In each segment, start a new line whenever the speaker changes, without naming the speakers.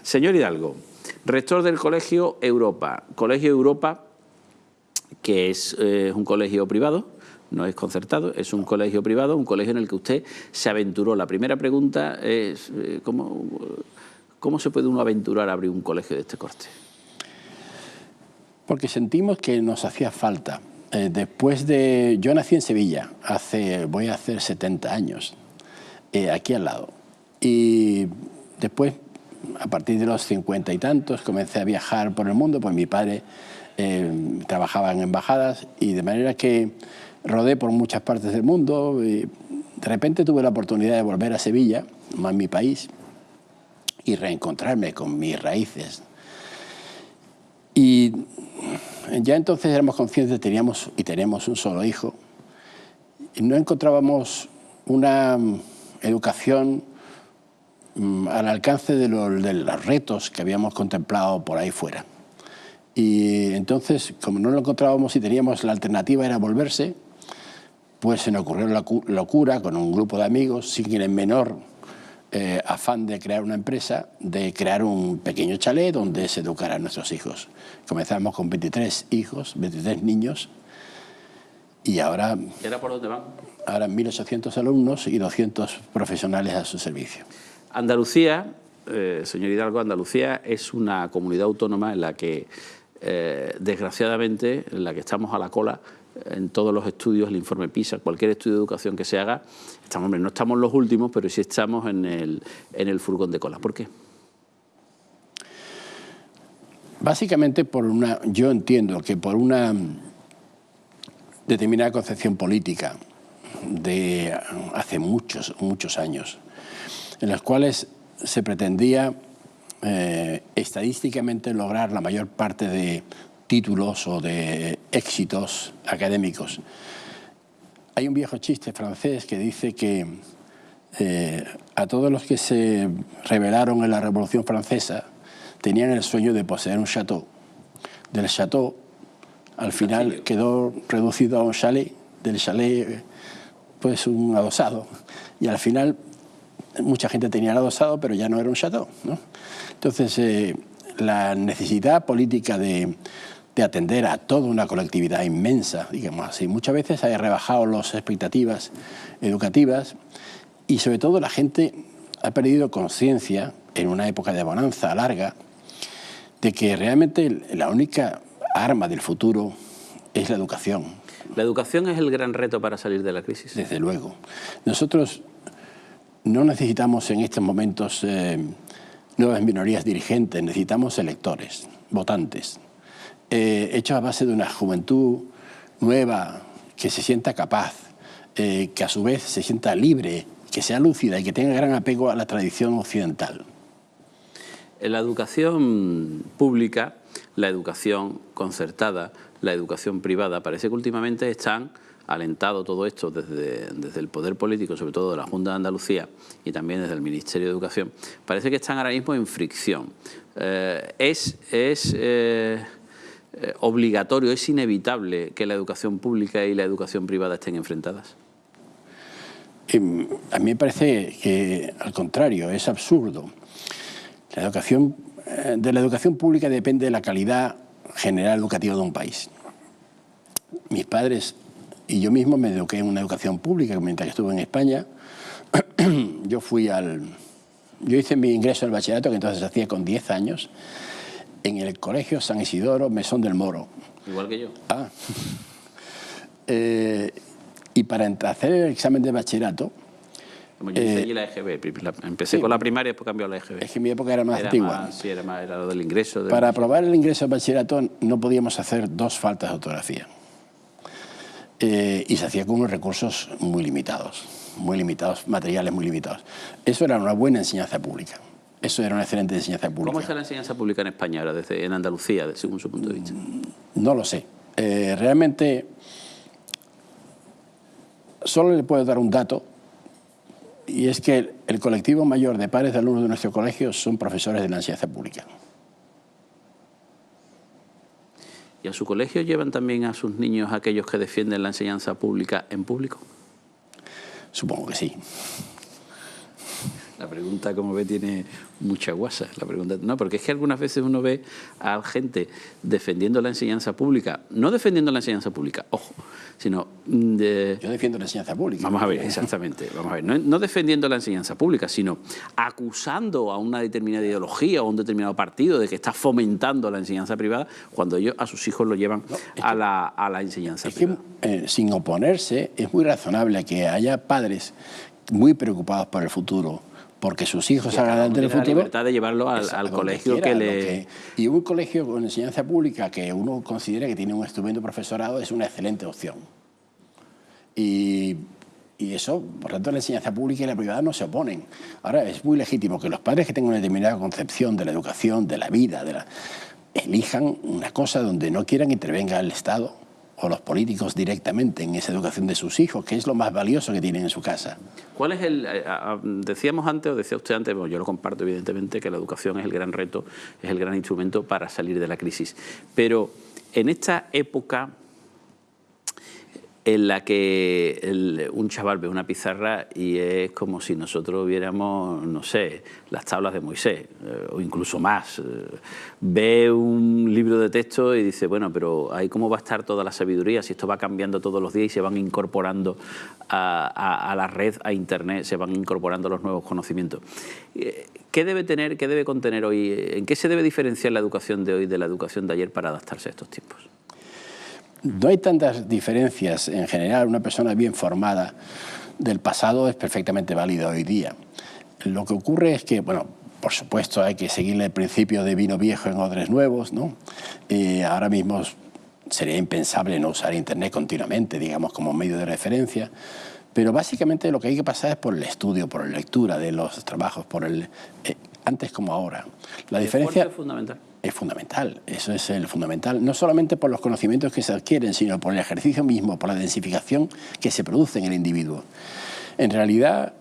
Señor Hidalgo, rector del Colegio Europa. Colegio Europa, que es un colegio privado, no es concertado, es un colegio privado, un colegio en el que usted se aventuró. La primera pregunta es, ¿cómo se puede uno aventurar a abrir un colegio de este corte?
Porque sentimos que nos hacía falta. Yo nací en Sevilla, voy a hacer 70 años, aquí al lado. Y después, a partir de los 50 y tantos, comencé a viajar por el mundo, pues mi padre trabajaba en embajadas y de manera que rodé por muchas partes del mundo. Y de repente tuve la oportunidad de volver a Sevilla, más mi país, y reencontrarme con mis raíces. Y ya entonces éramos conscientes, teníamos y tenemos un solo hijo, y no encontrábamos una educación al alcance de los retos que habíamos contemplado por ahí fuera. Y entonces, como no lo encontrábamos y teníamos la alternativa era volverse, pues se nos ocurrió la locura con un grupo de amigos, sin el menor afán de crear una empresa, de crear un pequeño chalet donde se educaran a nuestros hijos. Comenzamos con 23 hijos, 23 niños, y ahora...
¿Y ahora por dónde van?
Ahora 1.800 alumnos y 200 profesionales a su servicio.
Andalucía, señor Hidalgo, Andalucía es una comunidad autónoma en la que, desgraciadamente, en la que estamos a la cola en todos los estudios, el informe PISA, cualquier estudio de educación que se haga, no estamos los últimos, pero sí estamos en el furgón de cola. ¿Por qué?
Básicamente yo entiendo que por una determinada concepción política de hace muchos años, en las cuales se pretendía estadísticamente lograr la mayor parte de títulos o de éxitos académicos. Hay un viejo chiste francés que dice que a todos los que se rebelaron en la Revolución Francesa tenían el sueño de poseer un chateau. Del chateau, al final quedó reducido a un chalet, del chalet pues un adosado, y al final mucha gente tenía el adosado, pero ya no era un chateau, ¿no? Entonces, la necesidad política de atender a toda una colectividad inmensa, digamos así, muchas veces ha rebajado las expectativas educativas y sobre todo la gente ha perdido conciencia en una época de bonanza larga de que realmente la única arma del futuro es la educación.
¿La educación es el gran reto para salir de la crisis?
Desde luego. Nosotros no necesitamos en estos momentos nuevas minorías dirigentes, necesitamos electores, votantes, hechos a base de una juventud nueva, que se sienta capaz, que a su vez se sienta libre, que sea lúcida y que tenga gran apego a la tradición occidental.
En la educación pública, la educación concertada, la educación privada, parece que últimamente están alentado todo esto desde el poder político, sobre todo de la Junta de Andalucía y también desde el Ministerio de Educación, parece que están ahora mismo en fricción. ¿Es obligatorio, es inevitable que la educación pública y la educación privada estén enfrentadas?
A mí me parece que, al contrario, es absurdo. De la educación pública depende la calidad general educativa de un país. Mis padres y yo mismo me eduqué en una educación pública mientras que estuve en España. Yo hice mi ingreso al bachillerato, que entonces hacía con 10 años, en el Colegio San Isidoro, Mesón del Moro.
Igual que yo.
Ah. Y para hacer el examen de bachillerato...
Como yo hice allí la EGB, empecé con la primaria y después cambió a la EGB.
Es que mi época era más antigua.
Sí, era lo del ingreso.
Para aprobar el ingreso al bachillerato no podíamos hacer 2 faltas de ortografía. Y se hacía con unos recursos muy limitados, materiales muy limitados. Eso era una buena enseñanza pública. Eso era una excelente enseñanza pública.
¿Cómo está la enseñanza pública en España ahora, en Andalucía, según su punto de vista?
No lo sé. Realmente solo le puedo dar un dato, y es que el colectivo mayor de padres de alumnos de nuestro colegio son profesores de la enseñanza pública.
¿Y a su colegio llevan también a sus niños aquellos que defienden la enseñanza pública en público?
Supongo que sí.
La La pregunta, como ve, tiene mucha guasa. La pregunta, no, porque es que algunas veces uno ve a gente defendiendo la enseñanza pública, no defendiendo la enseñanza pública, ojo, sino...
Yo defiendo la enseñanza pública.
Vamos a ver, exactamente. Vamos a ver, no defendiendo la enseñanza pública, sino acusando a una determinada ideología o a un determinado partido de que está fomentando la enseñanza privada cuando ellos a sus hijos lo llevan a la enseñanza privada.
Que, sin oponerse, es muy razonable que haya padres muy preocupados por el futuro, porque sus hijos salgan adelante en el futuro.
La libertad de llevarlo al colegio que le...
Y un colegio con enseñanza pública que uno considera que tiene un estupendo profesorado es una excelente opción. Y eso, por tanto, la enseñanza pública y la privada no se oponen. Ahora, es muy legítimo que los padres que tengan una determinada concepción de la educación, de la vida, elijan una cosa donde no quieran que intervenga el Estado o los políticos directamente en esa educación de sus hijos, que es lo más valioso que tienen en su casa.
¿Cuál es el...? Decíamos antes, o decía usted antes, bueno, yo lo comparto evidentemente, que la educación es el gran reto, es el gran instrumento para salir de la crisis. Pero en esta época en la que un chaval ve una pizarra y es como si nosotros viéramos, no sé, las tablas de Moisés, o incluso más. Ve un libro de texto y dice, bueno, pero ahí cómo va a estar toda la sabiduría, si esto va cambiando todos los días y se van incorporando a la red, a Internet, se van incorporando los nuevos conocimientos. ¿Qué debe tener, qué debe contener hoy? ¿En qué se debe diferenciar la educación de hoy de la educación de ayer para adaptarse a estos tiempos?
No hay tantas diferencias. En general, una persona bien formada del pasado es perfectamente válida hoy día. Lo que ocurre es que, bueno, por supuesto hay que seguirle el principio de vino viejo en odres nuevos, ¿no? Ahora mismo sería impensable no usar Internet continuamente, digamos, como medio de referencia, pero básicamente lo que hay que pasar es por el estudio, por la lectura de los trabajos, antes como ahora. La diferencia
es fundamental.
Es fundamental, eso es el fundamental, no solamente por los conocimientos que se adquieren, sino por el ejercicio mismo, por la densificación que se produce en el individuo. En realidad,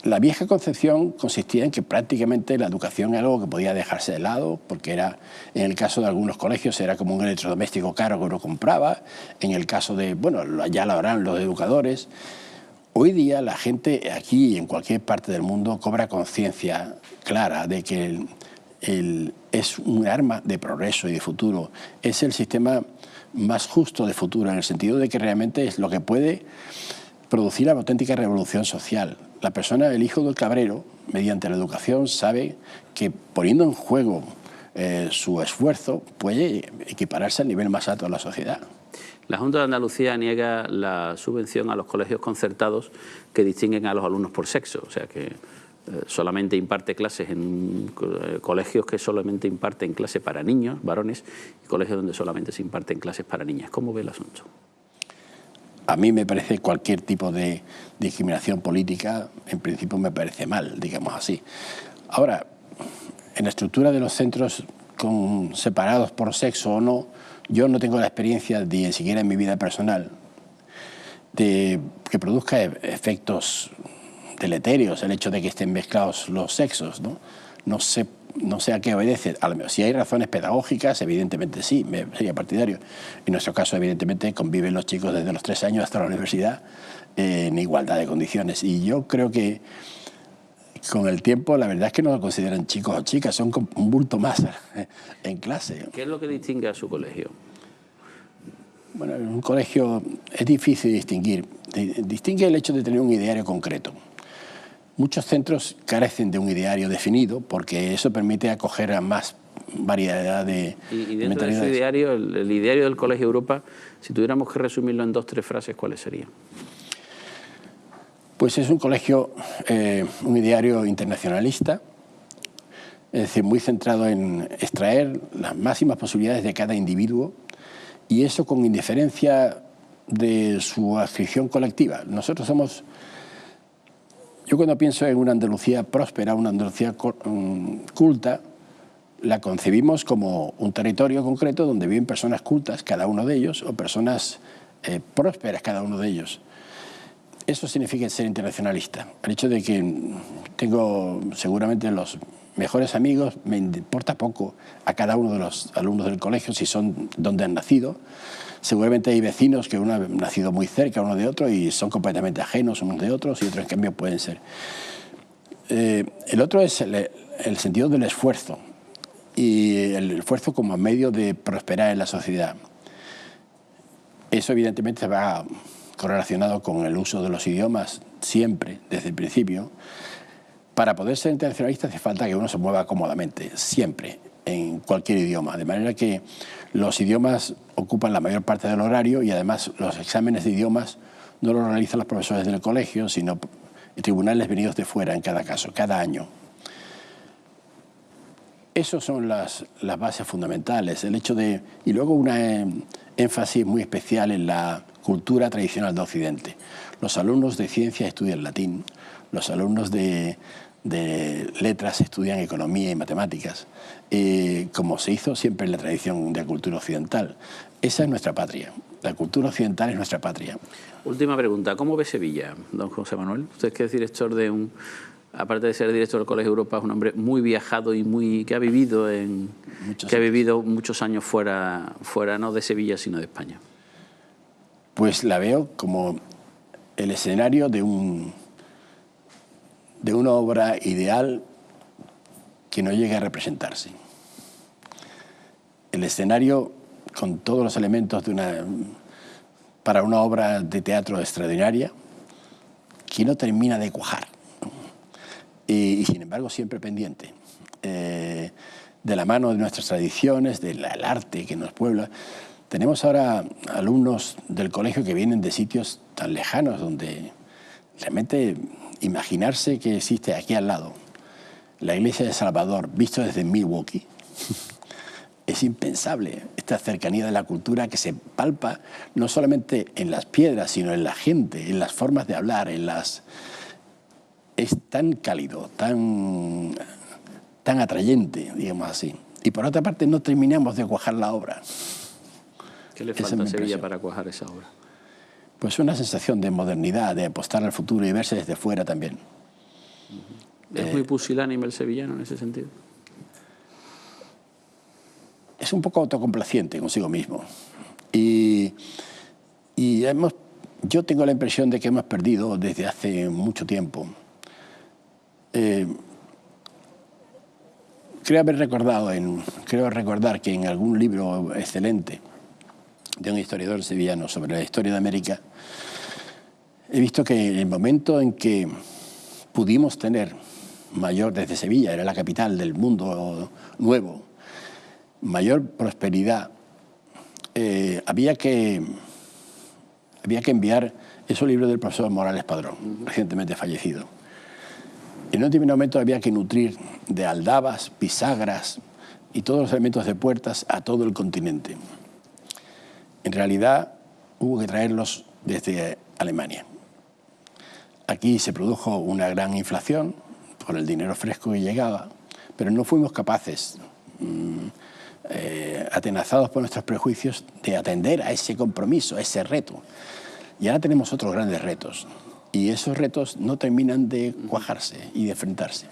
la vieja concepción consistía en que prácticamente la educación era algo que podía dejarse de lado, porque era, en el caso de algunos colegios era como un electrodoméstico caro que uno compraba, en el caso de, bueno, ya lo harán los educadores. Hoy día la gente aquí y en cualquier parte del mundo cobra conciencia clara de que es un arma de progreso y de futuro. Es el sistema más justo de futuro, en el sentido de que realmente es lo que puede producir la auténtica revolución social. La persona, el hijo del cabrero, mediante la educación, sabe que poniendo en juego su esfuerzo puede equipararse al nivel más alto de la sociedad.
La Junta de Andalucía niega la subvención a los colegios concertados que distinguen a los alumnos por sexo, o sea que solamente imparte clases en colegios que solamente imparten clases para niños, varones, y colegios donde solamente se imparten clases para niñas. ¿Cómo ve el asunto?
A mí me parece cualquier tipo de discriminación política, en principio me parece mal, digamos así. Ahora, en la estructura de los centros separados por sexo o no, yo no tengo la experiencia, ni siquiera en mi vida personal, de que produzca efectos deleterios el hecho de que estén mezclados los sexos, ¿no? No sé a qué obedece. Si hay razones pedagógicas, evidentemente sí, sería partidario. En nuestro caso, evidentemente, conviven los chicos desde los 3 años hasta la universidad en igualdad de condiciones. Y yo creo que con el tiempo, la verdad es que no lo consideran chicos o chicas, son un bulto más en clase.
¿Qué es lo que distingue a su colegio?
Bueno, en un colegio es difícil distinguir. Distingue el hecho de tener un ideario concreto. Muchos centros carecen de un ideario definido porque eso permite acoger a más variedad de
Y dentro de ese ideario, el ideario del Colegio Europa, si tuviéramos que resumirlo en 2 o 3 frases, ¿cuáles serían?
Pues es un colegio, un ideario internacionalista, es decir, muy centrado en extraer las máximas posibilidades de cada individuo y eso con indiferencia de su adscripción colectiva. Nosotros somos... Yo cuando pienso en una Andalucía próspera, una Andalucía culta, la concebimos como un territorio concreto donde viven personas cultas, cada uno de ellos, o personas prósperas, cada uno de ellos. Eso significa ser internacionalista. El hecho de que tengo seguramente los mejores amigos, me importa poco a cada uno de los alumnos del colegio si son donde han nacido. Seguramente hay vecinos que uno ha nacido muy cerca uno de otro y son completamente ajenos unos de otros y otros en cambio pueden ser. El otro es el sentido del esfuerzo, y el esfuerzo como medio de prosperar en la sociedad. Eso evidentemente va correlacionado con el uso de los idiomas siempre, desde el principio. Para poder ser internacionalista hace falta que uno se mueva cómodamente, siempre, en cualquier idioma. De manera que los idiomas ocupan la mayor parte del horario, y además los exámenes de idiomas no los realizan los profesores del colegio, sino tribunales venidos de fuera en cada caso, cada año. Esas son las bases fundamentales. El hecho de, y luego una énfasis muy especial en la cultura tradicional de Occidente. Los alumnos de ciencias estudian latín, los alumnos de letras estudian economía y matemáticas, como se hizo siempre en la tradición de la cultura occidental. Esa es nuestra patria. La cultura occidental es nuestra patria. Última pregunta. ¿Cómo ve Sevilla, don José Manuel? Usted, que es director de un... Aparte de ser director del Colegio Europa, es un hombre muy viajado y que ha vivido muchos años fuera no de Sevilla, sino de España. Pues la veo como el escenario de una obra ideal que no llega a representarse. El escenario con todos los elementos para una obra de teatro extraordinaria que no termina de cuajar. Y sin embargo siempre pendiente de la mano de nuestras tradiciones, del arte que nos puebla. Tenemos ahora alumnos del colegio que vienen de sitios tan lejanos, donde realmente imaginarse que existe aquí al lado la iglesia de Salvador, visto desde Milwaukee, es impensable. Esta cercanía de la cultura que se palpa no solamente en las piedras, sino en la gente, en las formas de hablar, es tan cálido, tan atrayente, digamos así. Y por otra parte no terminamos de cuajar la obra. ¿Qué le falta a Sevilla para cuajar esa obra? Pues una sensación de modernidad, de apostar al futuro y verse desde fuera también. ¿Es muy pusilánime el sevillano en ese sentido? Es un poco autocomplaciente consigo mismo. Y yo tengo la impresión de que hemos perdido desde hace mucho tiempo. Creo recordar que en algún libro excelente de un historiador sevillano sobre la historia de América, he visto que en el momento en que pudimos tener desde Sevilla, era la capital del mundo nuevo, mayor prosperidad, había que enviar esos libros del profesor Morales Padrón, recientemente fallecido. En un determinado momento había que nutrir de aldabas, bisagras y todos los elementos de puertas a todo el continente. En realidad hubo que traerlos desde Alemania. Aquí se produjo una gran inflación por el dinero fresco que llegaba, pero no fuimos capaces, atenazados por nuestros prejuicios, de atender a ese compromiso, a ese reto. Y ahora tenemos otros grandes retos. Y esos retos no terminan de cuajarse y de enfrentarse.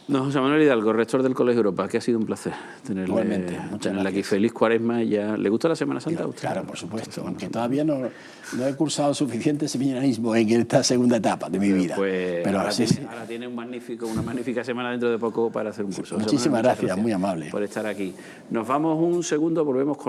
Don José Manuel Hidalgo, rector del Colegio Europa, que ha sido un placer tenerle aquí. Feliz Cuaresma. ¿Le gusta la Semana Santa a usted? Claro, por supuesto, aunque todavía no he cursado suficiente seminarismo en esta segunda etapa de mi vida. Pero ahora tiene una magnífica semana dentro de poco para hacer un curso. Muchísimas gracias, muy amable. Por estar aquí. Nos vamos un segundo, volvemos con la...